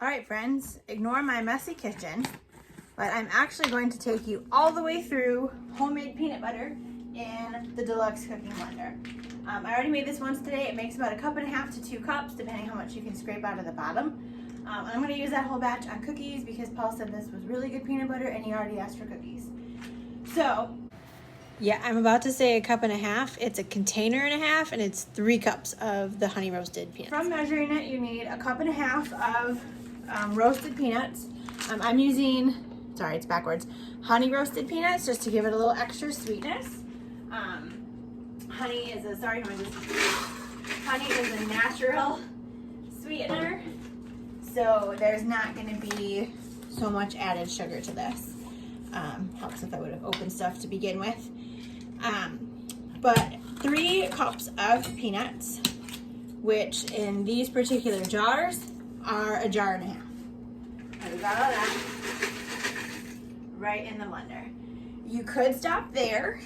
All right, friends, ignore my messy kitchen, but I'm actually going to take you all the way through homemade peanut butter in the Deluxe cooking blender. I already made this once today. It makes about 1.5 cups to 2 cups, depending how much you can scrape out of the bottom. I'm going to use that whole batch on cookies because Paul said this was really good peanut butter and he already asked for cookies. So, yeah, I'm about to say 1.5 cups. It's a container and a half, and it's 3 cups of the honey roasted peanuts. From measuring it, you need 1.5 cups of roasted peanuts. I'm using, sorry, it's backwards, honey roasted peanuts just to give it a little extra sweetness. Honey is a natural sweetener, so there's not going to be so much added sugar to this. Helps if I would have opened stuff to begin with. But 3 cups of peanuts, which in these particular jars are 1.5 jars. And we got all that right in the blender. You could stop there.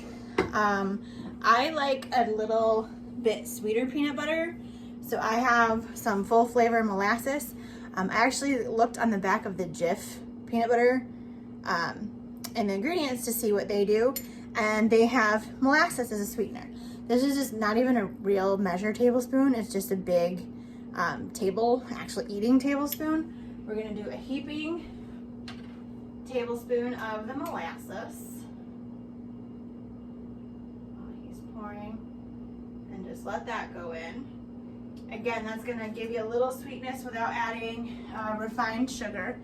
I like a little bit sweeter peanut butter, so I have some full flavor molasses. I actually looked on the back of the Jif peanut butter and the ingredients to see what they do, and they have molasses as a sweetener. This is just not even a real measure tablespoon, it's just a big actually eating tablespoon. We're gonna do a heaping tablespoon of the molasses. He's pouring, and just let that go in. Again, that's gonna give you a little sweetness without adding refined sugar.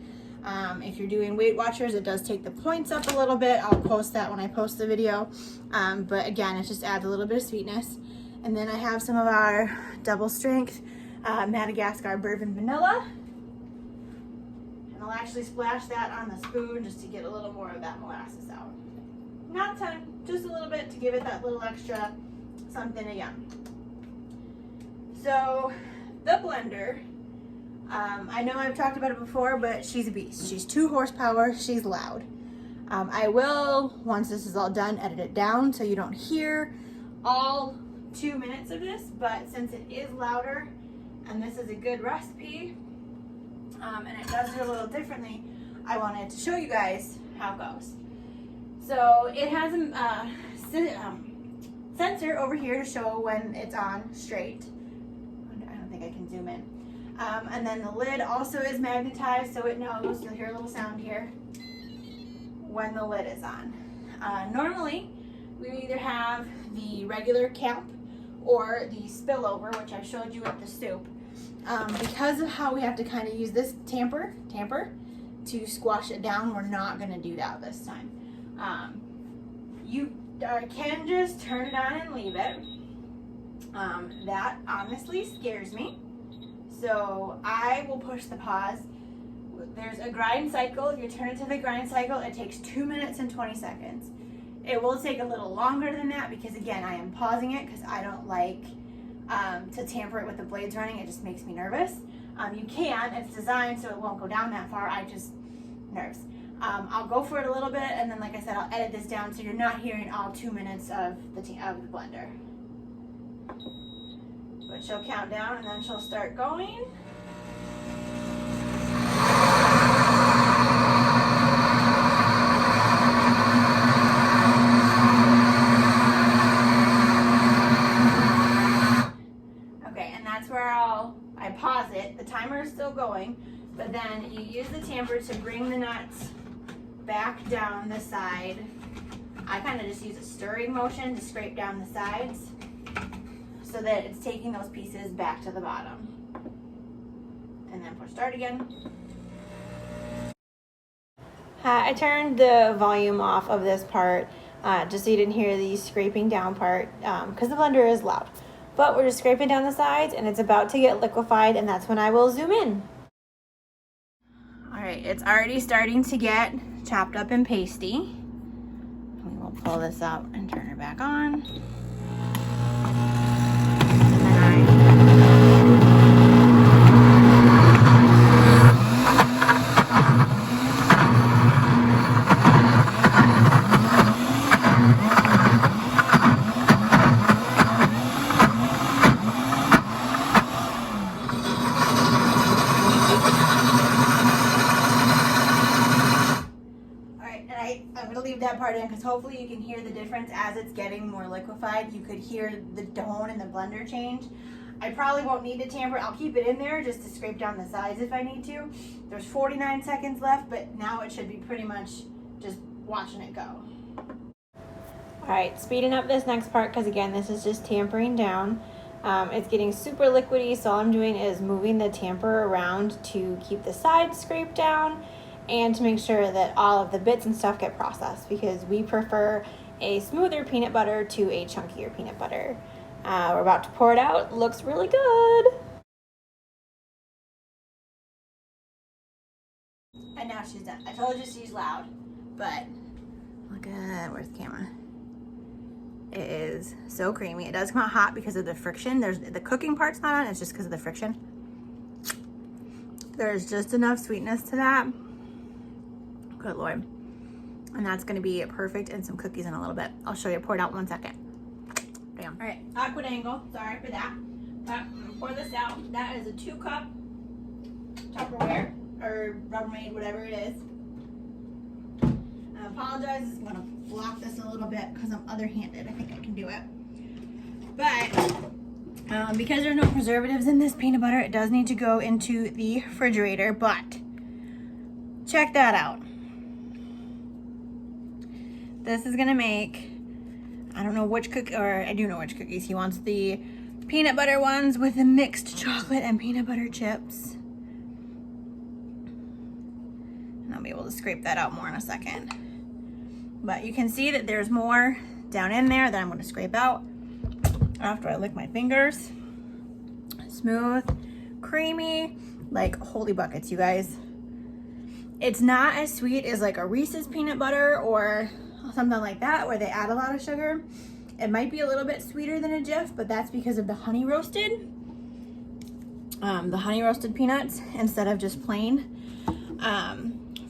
If you're doing Weight Watchers, it does take the points up a little bit. I'll post that when I post the video. But again, it just adds a little bit of sweetness. And then I have some of our double strength Madagascar bourbon vanilla. And I'll actually splash that on the spoon just to get a little more of that molasses out. Not a ton, just a little bit to give it that little extra something to yum. So the blender, I know I've talked about it before, but she's a beast. She's 2 horsepower, she's loud. I will, once this is all done, edit it down so you don't hear all 2 minutes of this, but since it is louder and this is a good recipe, and it does it a little differently, I wanted to show you guys how it goes. So it has a sensor over here to show when it's on straight. I don't think I can zoom in. And then the lid also is magnetized, so it knows, you'll hear a little sound here, when the lid is on. Normally, we either have the regular cap or the spillover, which I showed you with the soup. Because of how we have to kind of use this tamper to squash it down, we're not going to do that this time. You can just turn it on and leave it. That honestly scares me. So I will push the pause. There's a grind cycle. If you turn it to the grind cycle, it takes 2 minutes and 20 seconds. It will take a little longer than that because, again, I am pausing it because I don't like to tamper it with the blades running. It just makes me nervous. You can. It's designed so it won't go down that far. I just, nerves. I'll go for it a little bit, and then, like I said, I'll edit this down so you're not hearing all 2 minutes of the blender. But she'll count down and then she'll start going. Okay, and that's where I pause it. The timer is still going, but then you use the tamper to bring the nuts back down the side. I kind of just use a stirring motion to scrape down the sides, so that it's taking those pieces back to the bottom. And then push start again. I turned the volume off of this part just so you didn't hear the scraping down part because the blender is loud. But we're just scraping down the sides and it's about to get liquefied, and that's when I will zoom in. All right, it's already starting to get chopped up and pasty. We will pull this out and turn it back on. leave that part in because hopefully you can hear the difference as it's getting more liquefied. You could hear the tone in the blender change. I probably won't need to tamper. I'll keep it in there just to scrape down the sides if I need to. There's 49 seconds left, but now it should be pretty much just watching it go. All right, speeding up this next part because again, this is just tampering down. It's getting super liquidy, so all I'm doing is moving the tamper around to keep the sides scraped down and to make sure that all of the bits and stuff get processed because we prefer a smoother peanut butter to a chunkier peanut butter. We're about to pour it out. Looks really good. And now she's done. I told you she's loud, but look at, where's the camera? It is so creamy. It does come out hot because of the friction. The cooking part's not on, it's just because of the friction. There's just enough sweetness to that. Good Lord. And that's gonna be perfect in some cookies in a little bit. I'll show you, pour it out 1 second. Damn. All right, awkward angle, sorry for that. But I'm gonna pour this out. That is a 2-cup Tupperware, or Rubbermaid, whatever it is. I apologize, I'm gonna block this a little bit because I'm other-handed. I think I can do it. But because there's no preservatives in this peanut butter, it does need to go into the refrigerator, but check that out. This is gonna make, I don't know which cookie, or I do know which cookies. He wants the peanut butter ones with the mixed chocolate and peanut butter chips. And I'll be able to scrape that out more in a second. But you can see that there's more down in there that I'm gonna scrape out after I lick my fingers. Smooth, creamy, like holy buckets, you guys. It's not as sweet as like a Reese's peanut butter or something like that where they add a lot of sugar. It might be a little bit sweeter than a Jif, but that's because of the honey roasted peanuts instead of just plain.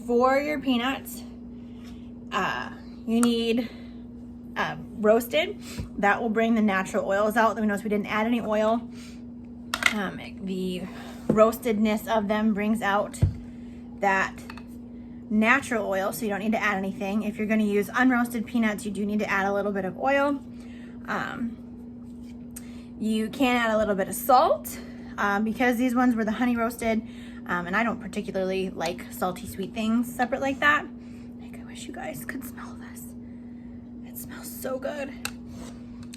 For your peanuts, you need roasted. That will bring the natural oils out. Let me notice we didn't add any oil. The roastedness of them brings out that natural oil, so you don't need to add anything. If you're going to use unroasted peanuts, you do need to add a little bit of oil. You can add a little bit of salt because these ones were the honey roasted, and I don't particularly like salty sweet things separate like that. Like, I wish you guys could smell this. It smells so good.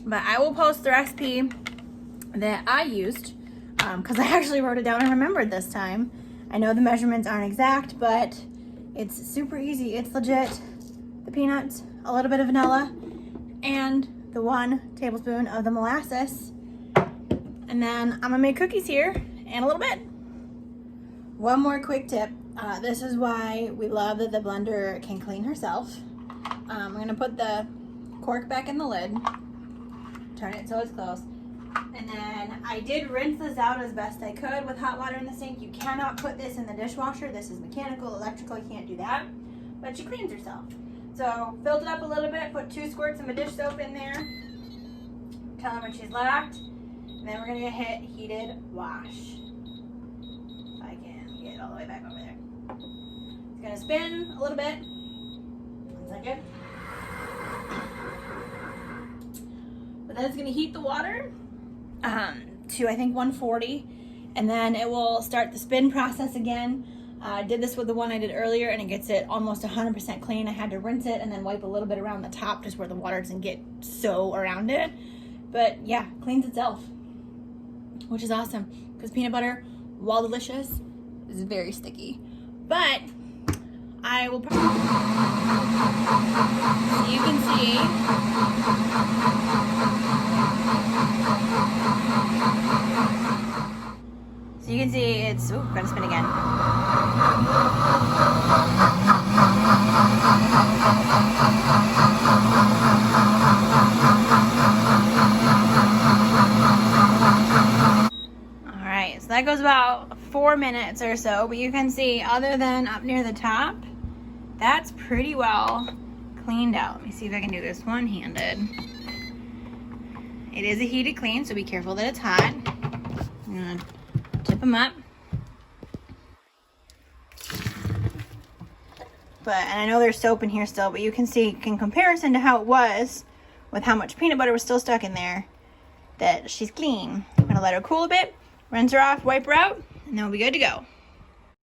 But I will post the recipe that I used because I actually wrote it down and remembered this time. I know the measurements aren't exact, but it's super easy. It's legit. The peanuts, a little bit of vanilla, and the 1 tablespoon of the molasses. And then I'm gonna make cookies here in a little bit. One more quick tip. This is why we love that the blender can clean herself. I'm gonna put the cork back in the lid, turn it so it's closed. And then I did rinse this out as best I could with hot water in the sink. You cannot put this in the dishwasher. This is mechanical, electrical, you can't do that. But she cleans herself. So filled it up a little bit, put 2 squirts of my dish soap in there. Tell her when she's locked. And then we're gonna hit heated wash. If I can get it all the way back over there. It's gonna spin a little bit. 1 second. But then it's gonna heat the water to I think 140, and then it will start the spin process again. I did this with the one I did earlier and it gets it almost 100% clean. I had to rinse it and then wipe a little bit around the top just where the water doesn't get so around it. But yeah, cleans itself, which is awesome because peanut butter, while delicious, is very sticky. But I will you can see so you can see it's gonna spin again. All right, so that goes about 4 minutes or so, but you can see other than up near the top, that's pretty well cleaned out. Let me see if I can do this one-handed. It is a heated clean, so be careful that it's hot. I'm gonna tip them up. But, and I know there's soap in here still, but you can see in comparison to how it was with how much peanut butter was still stuck in there, that she's clean. I'm gonna let her cool a bit, rinse her off, wipe her out, and then we'll be good to go.